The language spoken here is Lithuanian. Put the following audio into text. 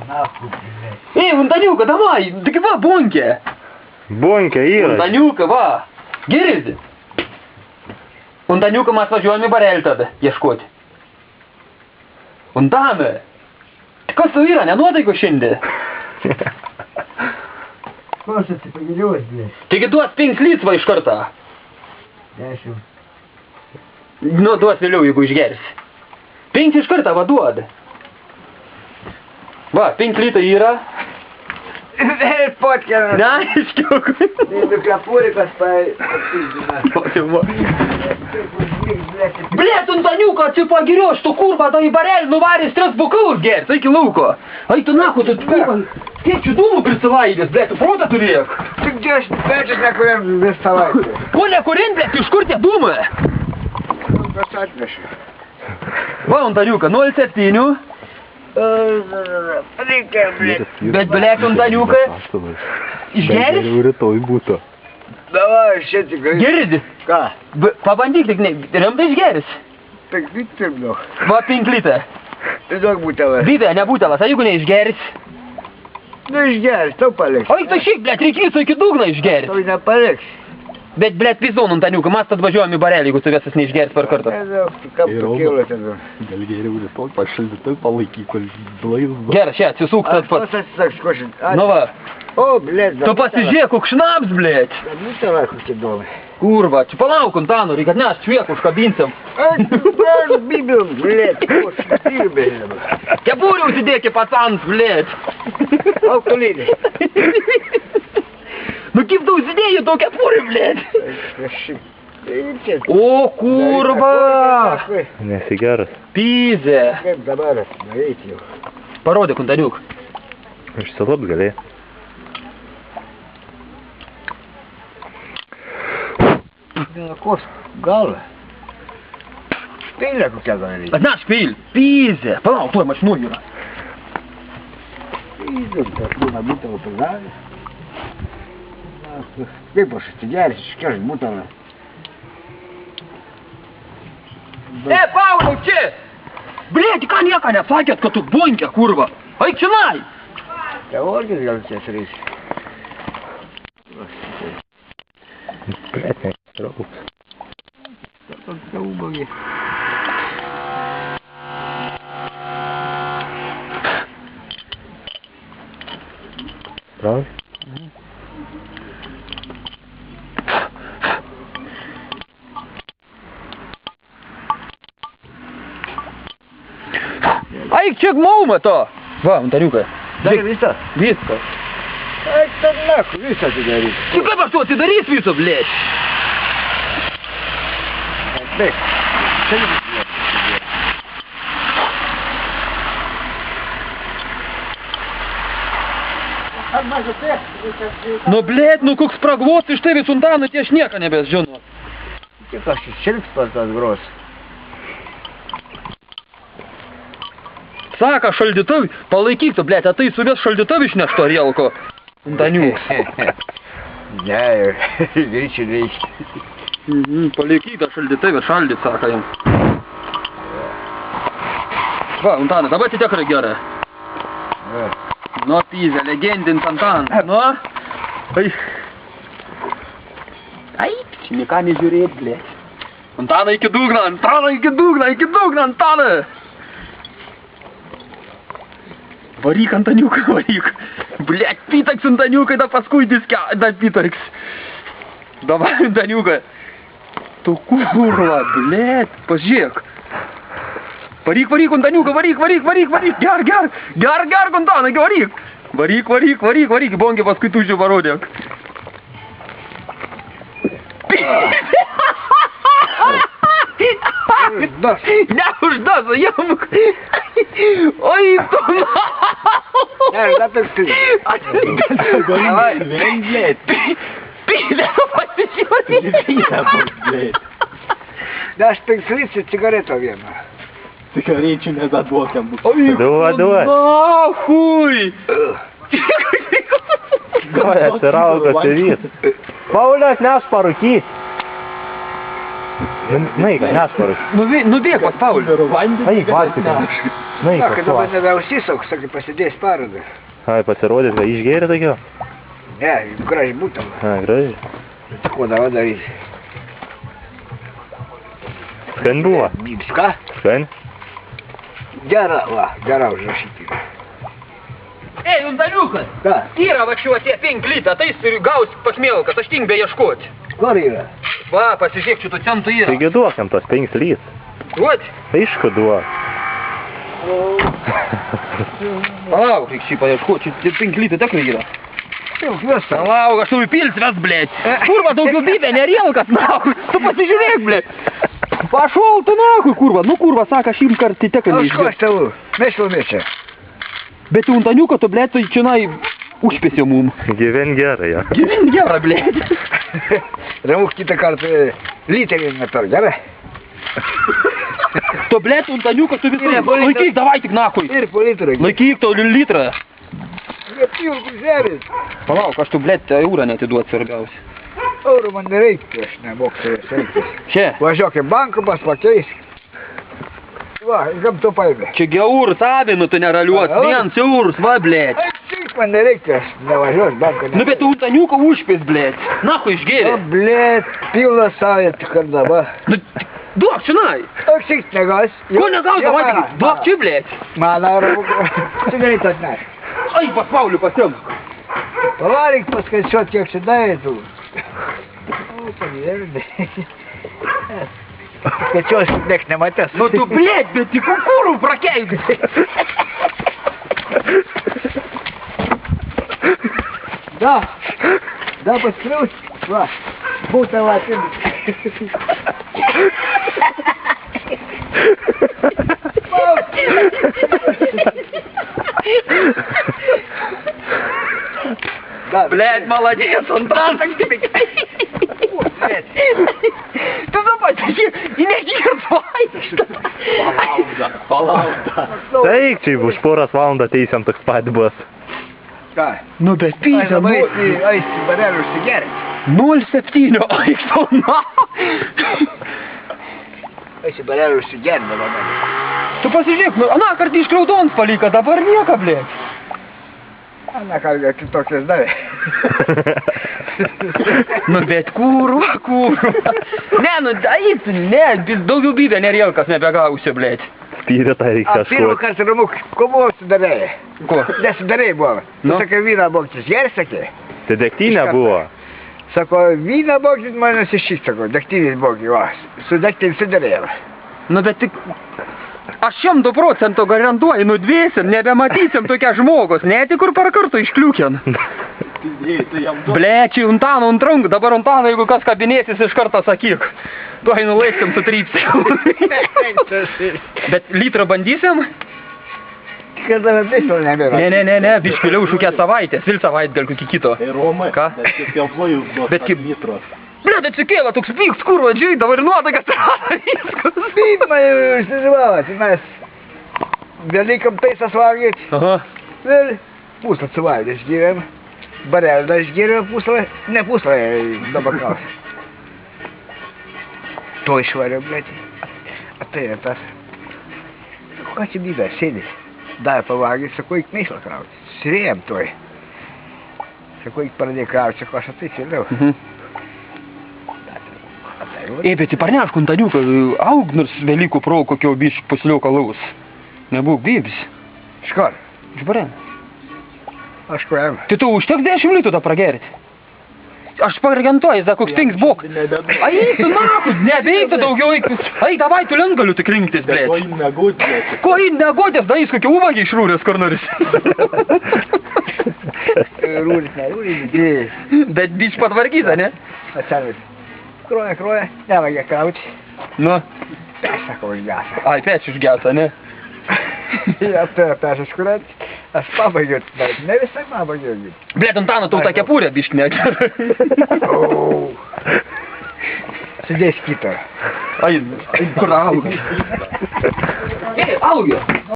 Нахуй, блядь. Эй, вон Танюка, давай, давай, Боньке. Бонька, Ира. Вон Танюка, va. Girdi? Un Tanюka mes važiuojam į barelį tada, ieškoti. Un Tame. Kas tu yra, nenuotaiko šiandien? Košas ты погерешь, блядь. Taigi duos 5 lyts va iš karto. 10. Nu, duos vėliau, jeigu išgersi. 5 iš karto va duoda. Va, 5 lytai yra. Фотки. Na, iškiuk. Ты капурикас по... Блядь, un Tanюka, tu pagirios, tu kurva, tai į barelį nuvarės 3 bukaus gerti, eik į lauko. Ai, tu nahu, tu kurva, kiek čia dūmų prisivaidės, blėt, tu protą turėk. Ты где ж, блядь, на курем доставай? Ko nekurin, blėt, iš kur tie dūmai? Достаточно. Va, un Tanюka, 0,7. Прикай, блядь. Bet, blėt, un Tanюka, išgeris? Rytoj būtų. Давай, ще ты говоришь. Girdi? Ką? Pabandyk, tik ne, rimtai išgeris. Так ты блядь. Va, 5 lytai. Ты daug būtavas. Bidė, nebūtelas, a jeigu neišgeris? Nu išgeris, tau paliks. Oi, tai šiaip, blėt, reikia viso iki dugno išgeris. Tau nepaliks. Bet, blėt, pizon, un Tanюka, mes atvažiuojam į barelį, jeigu tu visas neišgeris per kartą. Kaip tu kilo tada. Gal geriau rytoj pašildytai palaikyk, kol blaizdo. Gerai, šią, atsisuk tas pats. Atsisaks košint. Nu va, O, blėt. tu pasižiūrėk, koks šnaps, blėt. Būtavai kokie domai. Kurva, čia palauk, Antano, reikia atnešt švieku, užkabinsim. Ai, aš bibiu, blėt. O, štai, blėt. Kepurį užsidėki, pacans, blėt. Aukolydė. Nu, kaip tu užsidėjai to kepurį, blėt. Kažkaip. O, kurva. Nesigeras. Pyzė. Kaip dabar, daryti jau. Parodyk, Antaniuk. Išsilapt galėjai. Kos galva. Spėlė kokia daryti. Atnešk pil. Pyzė. Palauk, tuoj mašinų yra. Įdum, tas būna būtavo padarė. Kaip aš atsigeris, iškeš būtavo. Pauliau, čia! Blėt, ką nieko nesakėt, kad tu Bonkė, kurva. Eik čionai. Teorgis gal čia reis. Blėt, netrauks. Tokia ubagė. Pravi? Eik čia maumą to. Va, Antaniukai. Dar visą? Viskas. Eik ten naku, visą atidarys. Tu kaip aš tu atidarys viso, blėt? Bėk. Nu, blėt, nu koks spragvos iš tavęs, Antanai, tai aš nieko nebežinau. Tik aš iščirks pas tas gros. Saka, šaldytuvai, palaikyk tu, blėt, tai suvės šaldytuvai išneštų Arielko. Antaniuk. Ne, reikia, reikia. Palaikyk tą šaldytuvai, šaldyt, saka jam. Va, Antanai, dabar tai tikrai gerai. Nu, pyzė, legendins Antanas, nu. Ai, čia niką nežiūrėt, blėt. Antanai iki dugno, Antanai iki dugno, Antanai. Varyk, Antaniukai, varyk. Blėt, pitaks, Antaniukai, da paskui diske, da pitaks. Davai, Antaniukai. Tu kurva, blėt, pažiūrėk. Varyk, Antaniukai, varyk. Ger, Antanai, varyk. Varyk, Bonkė paskui tu žiūvarodėk. Neuždas, jam. Oi, tu. Ne, da taip tu. Davai, vien blėt. Pylė, pasižiūrėk. Da aš 5 litrų cigareto vieną. Cigarečių nedaduokiam. Oi, Duodu. Nahui. Davai, atsiraugo tėvys. Paulius, nes parūkyt. Nueik, nesvaras. Nubėg pas Paulį. Eik, valgyti. Nueik, Sako, dabar pas. nebeužsisuks, sakai, pasidės parodą. Ai, pasirodys, kad išgėrė tokio? Ne, gražiai būtum. Ai, gražiai. Ko dabar daryti? Skan buvo? Bibska? Skan? Gera, va, gera užrašyti. Ei, Undaliukas, Ką? yra va šiuo tie 5 litrą, tai jis gaus pasmėlkas, aš ting be ieškoti. Kur yra? Va, pasižiūrėk, šitų centų yra. Taigi duok jam tos 5 lys. Duot? Aišku, duok. Palauk, reik šį paieškoti, čia 5 litrų tikrai yra. Jau visą. Palauk, aš turiu pils ves, blėt. Kurva, daugiau bybė, nerėlkas, nahui. Tu pasižiūrėk, blėt. Pašol, tu nahui, kurva. Nu, kurva, sako, aš jums kartį teką Aš neišgirsiu. ko tavu? Mėšlumėčia. Bet jau Antaniuką, tu, blėt, tai čionai užpėsė mum. Gyven gerai, ja. Gyven gerą, blėt. Ramuk kitą kartą literį metar, gerai? Tu, blėt, Antaniuką, tu visai. Laikyk, davai tik nahui. Ir po litrą. Laikyk tau litrą. Jie pilkų žemės. Palauk, aš tu, blėt, eurą netiduot svarbiausia. Eurų man nereikia, aš nemoku savęs elgtis. Čia. Važiuok į banką, pas pakeis. Va, kam tu paėmė? Čia eur savinu, tu neraliuot. Eur? 1 eurus, va, blėt. Ai, tik man nereikia, aš nevažiuos banką. Nu, bet tu Antaniuką užpės, blėt. Nahui išgėrė. O, blėt, pilna savė tik ar dabar. Nu, duok čionai. Aš tik negaus. Ko negaus, davai tik, duok čia, blėt. Man Ramuk, cigaretą atneš. Ai, pas Paulių pasiim. Pavaryk paskaičiuot, kiek čia daėtų. O, pavyzdė. Skaičiuos, nek nematęs. Nu tu, blėt, bet tik kukurų prakeik. Da paskriaus. Va, būtų vatim. Блядь, молодец, он там так тебе. Ты запасишь, и не гирзвай. Palauda. Taip, čia už poras valandą teisiam toks pat bus. Ką? Nu, bet Ai, pysia, labai aisti barelių užsigerė. 0,7, eik tau na. Aisti barelių užsigerė dabar. Tu pasižiūrėk, nu, aną kartą iš kraudons palika, dabar nieko, blėt. Ana kalbėjo kitokias davė. Nu, bet kurva. Ne, nu, eik, ne, daugiau bybė nerėlkas nebegausiu, blėt. Spyrė tai reikia Pirmą kažko. kartą Ramuk, ko buvo sudarėjai? Ko? Nesudarėjai buvo. Tu Nu? sakai, vyną boktis gerai, sakė? Tai degtinė buvo. Sako, vyną boktis man nusišyk, sako, degtinės boktis, va. Su degtinės sudarėjai. Nu, bet tik... Aš 100% garantuoju, nu dvėsim, nebematysim tokia žmogus, net kur par kartų iškliūkien. Blečiai, Untano untrunk, dabar Untano, jeigu kas kabinėsis, iš karto sakyk. Tuoj nulaiksim, sutrypsim. Bet litrą bandysim? Kad tave bišlo nebėra. Ne, biškiliau šūkia savaitės, vil savaitę dėl kokį kito. Romai, Ką? Bet kaip... litros. Blet, atsikėlė toks pyks, kurva, džiai, dabar nuotakas rada viskas. Taip, man jau išsižvalo, tai mes dalykam taisas valgyt. Aha. Ir puslą suvalgė išgėrėm. Bareldą išgėrėm puslą, ne puslą, dabar kaus. To išvarėm, blėt. Atėjo tas. Ką čia bybė, sėdė. Davė pavalgyti, sako, eik mėšlą krauti. Sirėjom toj. Sako, eik pradėjo krauti, sako, aš atai sėliau. Ei, bet į parneškų Antaniuką, aug nors Velykų pro kokio bišk pusliuką laus. Nebūk bybis. Škor, Iš barelio. aš kuriam. Tai tu užteks 10 litų tą pragerti. Aš paregentuoju, da koks 5 bok. Ai, tu nakus, nebeikti daugiau, ai, davai, tu lengaliu tik rinktis, blėt. Ko į negodės, da jis kokia uvagį išrūrės kur nors. Rūris, ne, rūris. Bet biš patvarkyta, ne? Atsarvis. Kroja, nevagė krauti. Nu, Sako, užgęsa. ai, pečių išgęsa, ne? Aptėjo pešas kuriant. Aš pabaigiu, bet ne visai pabaigiu. Blėt, Antano, tau tą kepurę bišk ne. Sudės kitą. Ai, kur augi? Ei, augi.